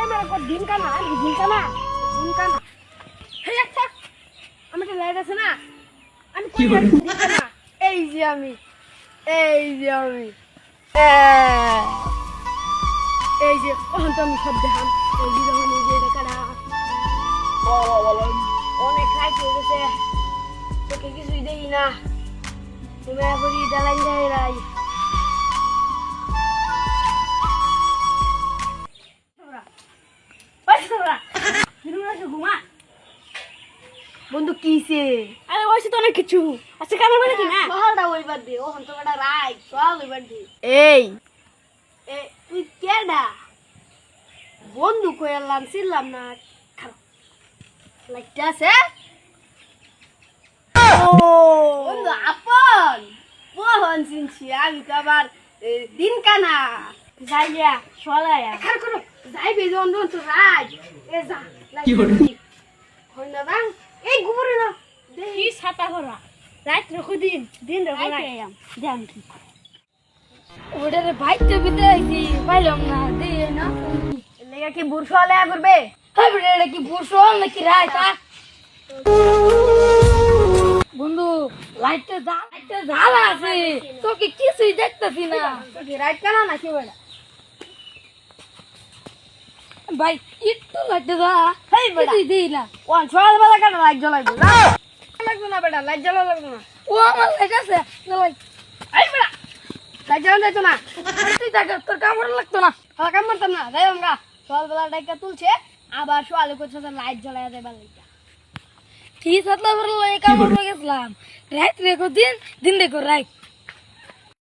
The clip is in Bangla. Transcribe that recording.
मेरे को दिन का ना हे अच्छा আমি তো লাইট আছে না আমি কই দিন का না এই যে আমি এই যে ওখান তো আমি সব দেখাম এই যে যখন এই যে দেখাটা বলো অনেক রাত হয়ে গেছে তোকে কিছুই দেই না তুমি এখনই দালান যাই রাই বন্ধু কিছে আরে ওইসে তো অনেক কিছু আচ্ছা কেমন বলে কি না বহালটা ওইবার দে ও হন তো বড় রাই সব ওইবার দে এই তুই কেডা বন্ধু কইলাম ছিলাম না লাইটটা আছে ও বন্ধু আপন বহন সিনছি আমি কবার দিন কানা যাইয়া চলায়া খার করো যাইবে জন তো রাই এ যা কি হলো হইনা না এই গুবরে না কি ছাতা করা রাত রাখো দিন রাখো না জান কি ওটারে বাইতে বিতে আইছি পাইলাম না দে না লেগা কি বুরশো লাগা করবে হ্যাঁ বেটা কি বুরশো নাকি রাত বন্ধু লাইটটা জ্বালা আছে তোকে কিছুই দেখতেছি না তোকে রাইট কানা নাকি বেটা ভাই একটু লাইটটা দা হেই বেটা দিই না ওয়ান সকাল বেলা কাটা লাইট জ্বালাইবো না লাগবে না বেটা লাইট জ্বালা লাগবে না ও আমার লাইট আছে জ্বালাই এই বেটা লাইট জ্বালা যাইতো না তুই থাক তোর কামড় লাগতো না কাম করতাম না যাই আমরা সকাল বেলা ডাইকা তুলছে আবার সকালে কোথাও লাইট জ্বালায়া দেবা লাইটটা ঠিক আছে আপনার কামড় গেছিলাম রাত রেখো দিন দেখো রাত